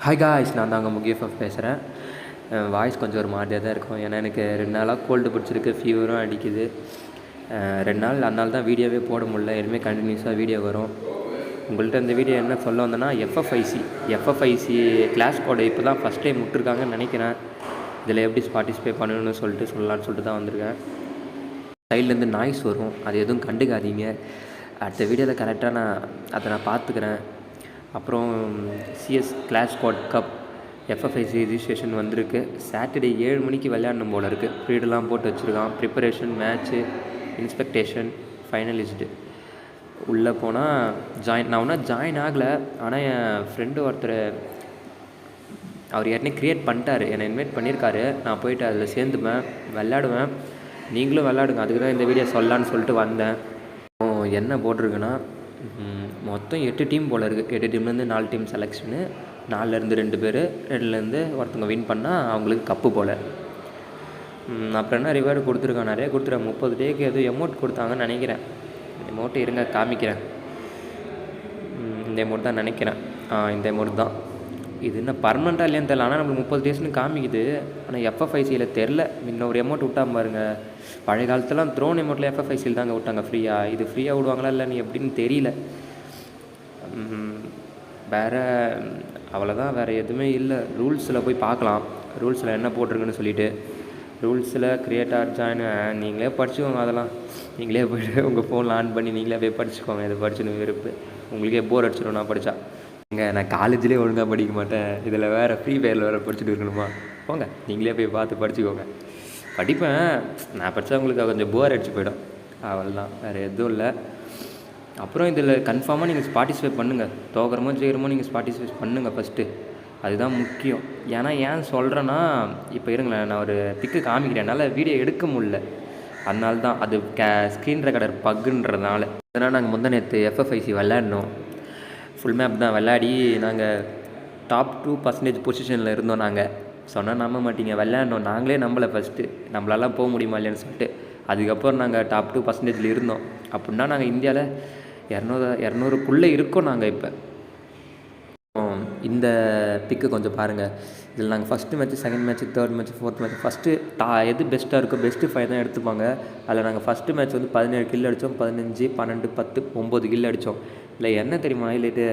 Hi guys, நான் தாங்க முகியஃபப் பேசுகிறேன். வாய்ஸ் கொஞ்சம் ஒரு மாதிரியாக தான் இருக்கும். ஏன்னா எனக்கு 2 நாளாக கோல்டு பிடிச்சிருக்கு, ஃபீவரும் அடிக்குது. 2 நாள் அதனால தான் வீடியோவே போட முடியல. இனிமேல் கண்டினியூஸாக வீடியோ வரும். உங்கள்கிட்ட இந்த வீடியோ என்ன சொல்ல வந்தேன்னா, எஃப்எஃப்ஐசி கிளாஸ் கோடை இப்போ தான் ஃபஸ்ட் டைம் விட்டுருக்காங்கன்னு நினைக்கிறேன். இதில் எப்படி பார்ட்டிசிபேட் பண்ணணும்னு சொல்லலான்னு சொல்லிட்டு தான் வந்திருக்கேன். சைட்லேருந்து நாய்ஸ் வரும், அது எதுவும் கண்டுக்காதீங்க. அடுத்த வீடியோவில் கரெக்டாக நான் பார்த்துக்கிறேன். அப்புறம் CS class code cup FFIC registration வந்திருக்கு. சாட்டர்டே 7 மணிக்கு விளையாடணும் போல் இருக்குது. ப்ரீடெலாம் போட்டு வச்சுருக்கான். Preparation, match, inspection, finalist. உள்ளே போனால் நான் ஒன்றும் ஜாயின் ஆகலை. ஆனால் என் ஃப்ரெண்டு ஒருத்தர் அவர் ஏற்கனவே க்ரியேட் பண்ணிட்டார், என்னை இன்வைட் பண்ணியிருக்காரு. நான் போயிட்டு அதில் சேர்ந்துப்பேன், விளையாடுவேன். நீங்களும் விளையாடுங்க, அதுக்கு தான் இந்த வீடியோ சொல்லலான்னு சொல்லிட்டு வந்தேன். என்ன போட்டிருக்குன்னா, மொத்தம் 8 டீம் போல் இருக்குது. 8 டீம்லேருந்து 4 டீம் செலெக்ஷனு. 4லேருந்து 2 பேர், 2லேருந்து ஒருத்தவங்க வின் பண்ணால் அவங்களுக்கு கப்பு போல். அப்புறம் என்ன ரிவார்டு கொடுத்துருக்கான், நிறைய கொடுத்துருக்காங்க. 30 டேக்கு எதுவும் எமௌண்ட் கொடுத்தாங்கன்னு நினைக்கிறேன். எமௌண்ட்டு இருங்க காமிக்கிறேன். இந்த எமௌண்ட் தான் நினைக்கிறேன். இந்த எமௌண்ட் தான். இது என்ன பர்மனெண்ட்டாக இல்லையான்னு தெரியல. ஆனால் நம்மளுக்கு 30 டேஸ்னு காமிக்குது. ஆனால் எஃப்எஃப்ஐசியில் தெரில. இன்னொரு எமௌண்ட் விட்டாமல் பாருங்கள். பழைய காலத்துலாம் த்ரோன் எமௌண்ட்டில் எஃப்எஃப்ஐசியில் தாங்க விட்டாங்க ஃப்ரீயாக. இது ஃப்ரீயாக விடுவாங்களா இல்லைன்னு எப்படின்னு தெரியல. வேறு அவ்வளோதான், வேறு எதுவுமே இல்லை. ரூல்ஸில் போய் பார்க்கலாம், ரூல்ஸில் என்ன போட்டிருக்குன்னு சொல்லிவிட்டு. ரூல்ஸில் கிரியேட்டார் ஜாயின் நீங்களே படிச்சுக்கோங்க. அதெல்லாம் நீங்களே போய்ட்டு உங்கள் ஃபோனில் ஆன் பண்ணி நீங்களே போய் படிச்சுக்கோங்க. இது படிச்சுன்னு விருப்பு. உங்களுக்கே போர் அடிச்சிடும் நான் படித்தா. நான் காலேஜ்லேயே ஒழுங்காக படிக்க மாட்டேன், இதில் வேறு ஃப்ரீ ஃபயரில் வேறு படிச்சுட்டு இருக்கணுமா? போங்க, நீங்களே போய் பார்த்து படிச்சுக்கோங்க. படிப்பேன், நான் படித்தா உங்களுக்கு கொஞ்சம் போர் அடிச்சு போயிடும். அவ்வளோதான், வேறு எதுவும் இல்லை. அப்புறம் இதில் கன்ஃபார்மாக நீங்கள் பார்ட்டிசிபேட் பண்ணுங்கள். தோக்கிறமோ ஜெயிக்கிறமோ நீங்கள் பார்ட்டிசிபேட் பண்ணுங்கள் ஃபஸ்ட்டு. அதுதான் முக்கியம். ஏன் சொல்கிறேன்னா, இப்போ இருங்களேன், நான் ஒரு பிக்கு காமிக்கிறேன். என்னால் வீடியோ எடுக்க முடியல, அதனால தான். அது ஸ்க்ரீன் ரெக்கார்டர் பக்குன்றதுனால. அதனால் நாங்கள் நேற்று எஃப்எஃப்ஐசி விளையாடணும். ஃபுல் மேப் தான் விளையாடி நாங்கள் டாப் 2% பொசிஷனில் இருந்தோம். நாங்கள் சொன்னால் நம்ப மாட்டீங்க, விளையாடணும். நாங்களே நம்பலை ஃபஸ்ட்டு, நம்மளாலாம் போக முடியுமா இல்லைன்னு சொல்லிட்டு. அதுக்கப்புறம் நாங்கள் டாப் 2% இருந்தோம். அப்படின்னா நாங்கள் இந்தியாவில் 200க்குள்ளே இருக்கோம் நாங்கள் இப்போ. இந்த பிக்கு கொஞ்சம் பாருங்கள். இதில் நாங்கள் first match, second match, third match, fourth match, first எது பெஸ்ட்டாக இருக்கோ பெஸ்ட்டு 5 தான் எடுத்துப்பாங்க. அதில் நாங்கள் ஃபஸ்ட்டு மேட்ச் 17 கில் அடித்தோம். 15, 12, 10, 9 கில் அடித்தோம். இல்லை என்ன தெரியுமா ஹைலைட்டு,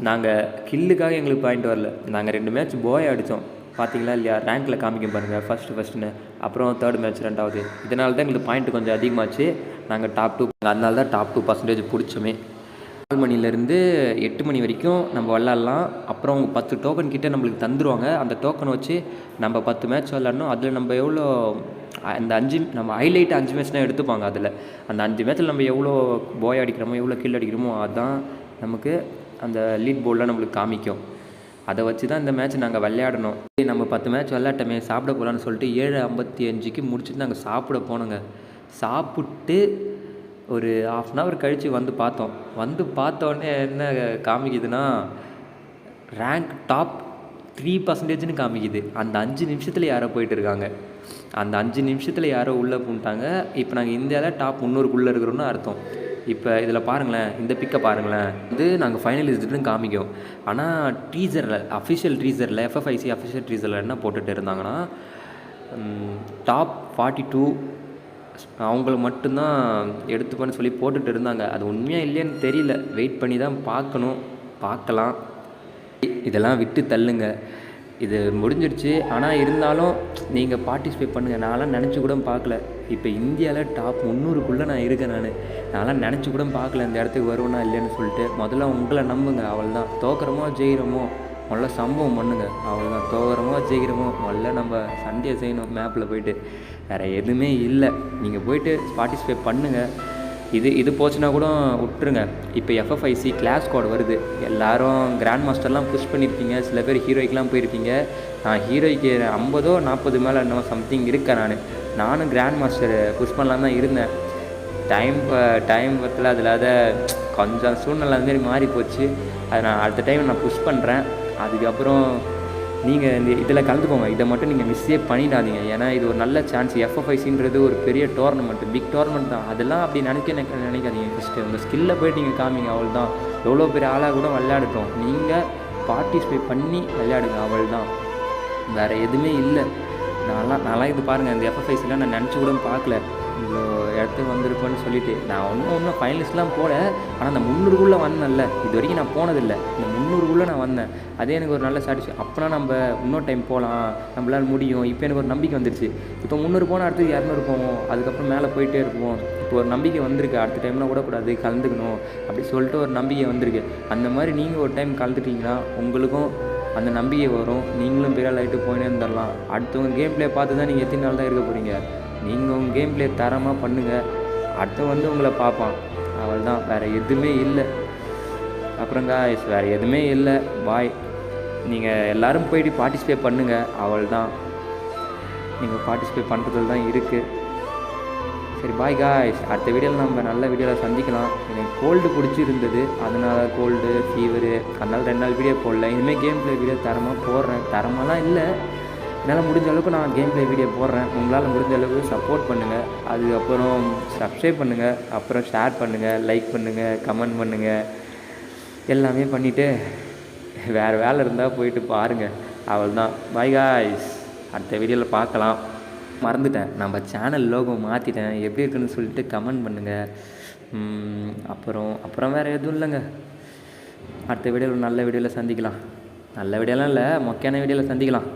நாங்கள் கில்லுக்காக எங்களுக்கு பாயிண்ட் வரல. நாங்கள் 2 மேட்ச் போய் அடித்தோம், பார்த்தீங்களா இல்லையா? ரேங்க்கில் காமிக்க பாருங்கள், ஃபஸ்ட்டுன்னு. அப்புறம் தேர்ட் மேட்ச் 2வது. இதனால தான் எங்களுக்கு பாயிண்ட் கொஞ்சம் அதிகமாச்சு. நாங்கள் டாப் 2, அதனால தான் டாப் 2% பிடிச்சோமே. 4 மணிலேருந்து 8 மணி வரைக்கும் நம்ம விளாட்லாம். அப்புறம் அவங்க 10 டோக்கன் கிட்டே நம்மளுக்கு தந்துடுவாங்க. அந்த டோக்கனை வச்சு நம்ம 10 மேட்ச் விளாட்ணும். அதில் நம்ம எவ்வளோ அந்த 5 நம்ம ஹைலைட் 5 மேட்ச் தான் எடுத்துப்பாங்க. அதில் அந்த 5 மேட்ச்சில் நம்ம எவ்வளோ போய் அடிக்கிறோமோ, எவ்வளோ கில் அடிக்கிறோமோ, அதுதான் நமக்கு அந்த லீட் போர்டில் நம்மளுக்கு காமிக்கும். அதை வச்சு தான் இந்த மேட்ச் நாங்கள் விளையாடணும். நம்ம 10 மேட்ச் விளையாட்டமே, சாப்பிட போகலான்னு சொல்லிட்டு 7:55க்கு முடிச்சுட்டு நாங்கள் சாப்பிட போனோங்க. சாப்பிட்டு ஒரு 1/2 hour கழித்து வந்து பார்த்தோன்னே என்ன காமிக்குதுன்னா, ரேங்க் டாப் 3%ன்னு காமிக்குது. அந்த 5 நிமிஷத்தில் யாரோ போயிட்டு இருக்காங்க. அந்த 5 நிமிஷத்தில் யாரோ உள்ளே போட்டாங்க. இப்போ நாங்கள் இந்தியாவில் டாப் 300க்குள்ளே இருக்கிறோன்னு அர்த்தம். இப்போ இதில் பாருங்களேன், இந்த பிக்கை பாருங்களேன். நாங்கள் ஃபைனலிஸ்ட்டுன்னு காமிக்கும். ஆனால் அஃபிஷியல் ட்ரீசரில் எஃப்எஃப்ஐசி அஃபிஷியல் ட்ரீசரில் என்ன போட்டுட்டு இருந்தாங்கன்னா, டாப் 42 அவங்கள மட்டும்தான் எடுத்துப்பேன்னு சொல்லி போட்டுட்டு இருந்தாங்க. அது உண்மையாக இல்லையான்னு தெரியல, வெயிட் பண்ணி தான் பார்க்கலாம். இதெல்லாம் விட்டு தள்ளுங்க, இது முடிஞ்சிடுச்சு. ஆனால் இருந்தாலும் நீங்கள் பார்ட்டிசிபேட் பண்ணுங்கள். நான்லாம் நினச்சி கூட பார்க்கல, இப்போ இந்தியாவில் டாப் 300க்குள்ளே நான் இருக்கேன். நான்லாம் நினச்சி கூட பார்க்கல இந்த இடத்துக்கு வருவேனா இல்லைன்னு சொல்லிட்டு. முதல்ல உங்களை நம்புங்க, அவள்தான். தோக்கிறமோ ஜெயிக்கிறமோ முதல்ல சம்பவம் பண்ணுங்கள், அவ்வளோதான். தோகிறமோ ஜெயிக்கிறமோ முதல்ல நம்ம சண்டையை செய்யணும் மேப்பில் போய்ட்டு. வேறு எதுவுமே இல்லை. நீங்கள் போய்ட்டு பார்ட்டிசிபேட் பண்ணுங்கள். இது போச்சுன்னா கூட விட்டுருங்க. இப்போ எஃப்எஃப்ஐசி கிளாஸ் கோட் வருது. எல்லோரும் கிராண்ட் மாஸ்டர்லாம் புஷ் பண்ணியிருப்பீங்க. சில பேர் ஹீரோய்க்கெலாம் போயிருப்பீங்க. நான் ஹீரோய்க்கு 50 40 மேலே இன்னும் சம்திங் இருக்கேன். நானும் கிராண்ட் மாஸ்டர் புஷ் பண்ணலாம் தான் இருந்தேன். டைம் பத்தில் அதில் கொஞ்சம் சூழ்நிலை அதுமாரி மாறி போச்சு. அதை நான் அடுத்த டைம் நான் புஷ் பண்ணுறேன். அதுக்கப்புறம் நீங்கள் இந்த இதில் கலந்துக்கோங்க. இதை மட்டும் நீங்கள் மிஸ்ஸே பண்ணிடாதீங்க. ஏன்னா இது ஒரு நல்ல சான்ஸ். எஃப்எஃப்ஐசின்றது ஒரு பெரிய டோர்னமெண்ட்டு, பிக் டோர்னமெண்ட் தான். அதெல்லாம் அப்படி நினைக்காதீங்க. ஃபஸ்ட்டு உங்கள் ஸ்கில்லை போய்ட்டு நீங்கள் காமிங்க, அவ்வளோதான். எவ்வளோ பெரிய ஆளாக கூட விளையாடட்டும். நீங்கள் பார்ட்டிசிபேட் பண்ணி விளையாடுங்க, அவள் தான். வேறு எதுவுமே இல்லை. நான்லாம் இது பாருங்கள், இந்த எஃப்எஃப்ஐசிலாம் நான் நினச்சி கூட பார்க்கல இவ்வளோ இடத்துக்கு வந்திருப்பேன்னு சொல்லிட்டு. நான் ஒன்றும் ஃபைனலிஸ்ட்லாம் போகல, ஆனால் அந்த 300க்குள்ளே வந்தேன்ல, இது வரைக்கும் நான் போனதில்லை. இந்த 300க்குள்ளே நான் வந்தேன், அதே எனக்கு ஒரு நல்ல சாட்டிஸ்ஃபை. அப்போனா நம்ம இன்னொரு டைம் போகலாம், நம்மளால் முடியும். இப்போ எனக்கு ஒரு நம்பிக்கை வந்துருச்சு. இப்போ 300 போனால் அடுத்து 200 போவோம், அதுக்கப்புறம் மேலே போயிட்டே இருப்போம். இப்போ ஒரு நம்பிக்கை வந்திருக்கு, அடுத்த டைம்லாம் விடக்கூடாது, கலந்துக்கணும் அப்படி சொல்லிட்டு ஒரு நம்பிக்கை வந்திருக்கு. அந்த மாதிரி நீங்கள் ஒரு டைம் கலந்துட்டிங்கன்னா உங்களுக்கும் அந்த நம்பிக்கை வரும். நீங்களும் பெரிய ஆளாகிட்டு போயினே இருந்துடலாம். அடுத்தவங்க கேம் பிளே பார்த்து தான் நீங்கள் எத்தனை நாள் தான் இருக்க போகிறீங்க. நீங்கள் உங்கள் கேம் பிளே தரமாக பண்ணுங்கள், அடுத்த உங்களை பார்ப்பான். அவள் தான், வேறு எதுவுமே இல்லை. அப்புறம் காய்ஸ் வேறு எதுவுமே இல்லை. பாய். நீங்கள் எல்லோரும் போயிட்டு பார்ட்டிசிபேட் பண்ணுங்கள், அவள் தான். நீங்கள் பார்ட்டிசிபேட் பண்ணுறதுல தான் இருக்குது. சரி பாய் காய்ஸ், அடுத்த வீடியோவில் நம்ம நல்ல வீடியோவில் சந்திக்கலாம். எனக்கு கோல்டு பிடிச்சிருந்தது, அதனால் கோல்டு ஃபீவரு, அதனால் 2 நாள் வீடியோ போடல. இனிமேல் கேம் பிளே வீடியோ தரமாக போடுறேன். தரமாலாம் இல்லை, என்னால் முடிஞ்ச அளவுக்கு நான் கேம் பிளே வீடியோ போடுறேன். உங்களால் முடிஞ்ச அளவுக்கு சப்போர்ட் பண்ணுங்கள். அதுக்கப்புறம் சப்ஸ்கிரைப் பண்ணுங்கள், அப்புறம் ஷேர் பண்ணுங்கள், லைக் பண்ணுங்கள், கமெண்ட் பண்ணுங்கள், எல்லாமே பண்ணிவிட்டு வேறு வேலை இருந்தால் போயிட்டு பாருங்கள். அவள் தான். பாய் காய்ஸ், அடுத்த வீடியோவில் பார்க்கலாம். மறந்துட்டேன், நம்ம சேனல் லோகோ மாற்றிட்டேன், எப்படி இருக்குன்னு சொல்லிட்டு கமெண்ட் பண்ணுங்கள். அப்புறம் வேறு எதுவும் இல்லைங்க. அடுத்த வீடியோவில் நல்ல வீடியோவில் சந்திக்கலாம். நல்ல வீடியோலாம் இல்லை, மொக்கையான வீடியோவில் சந்திக்கலாம்.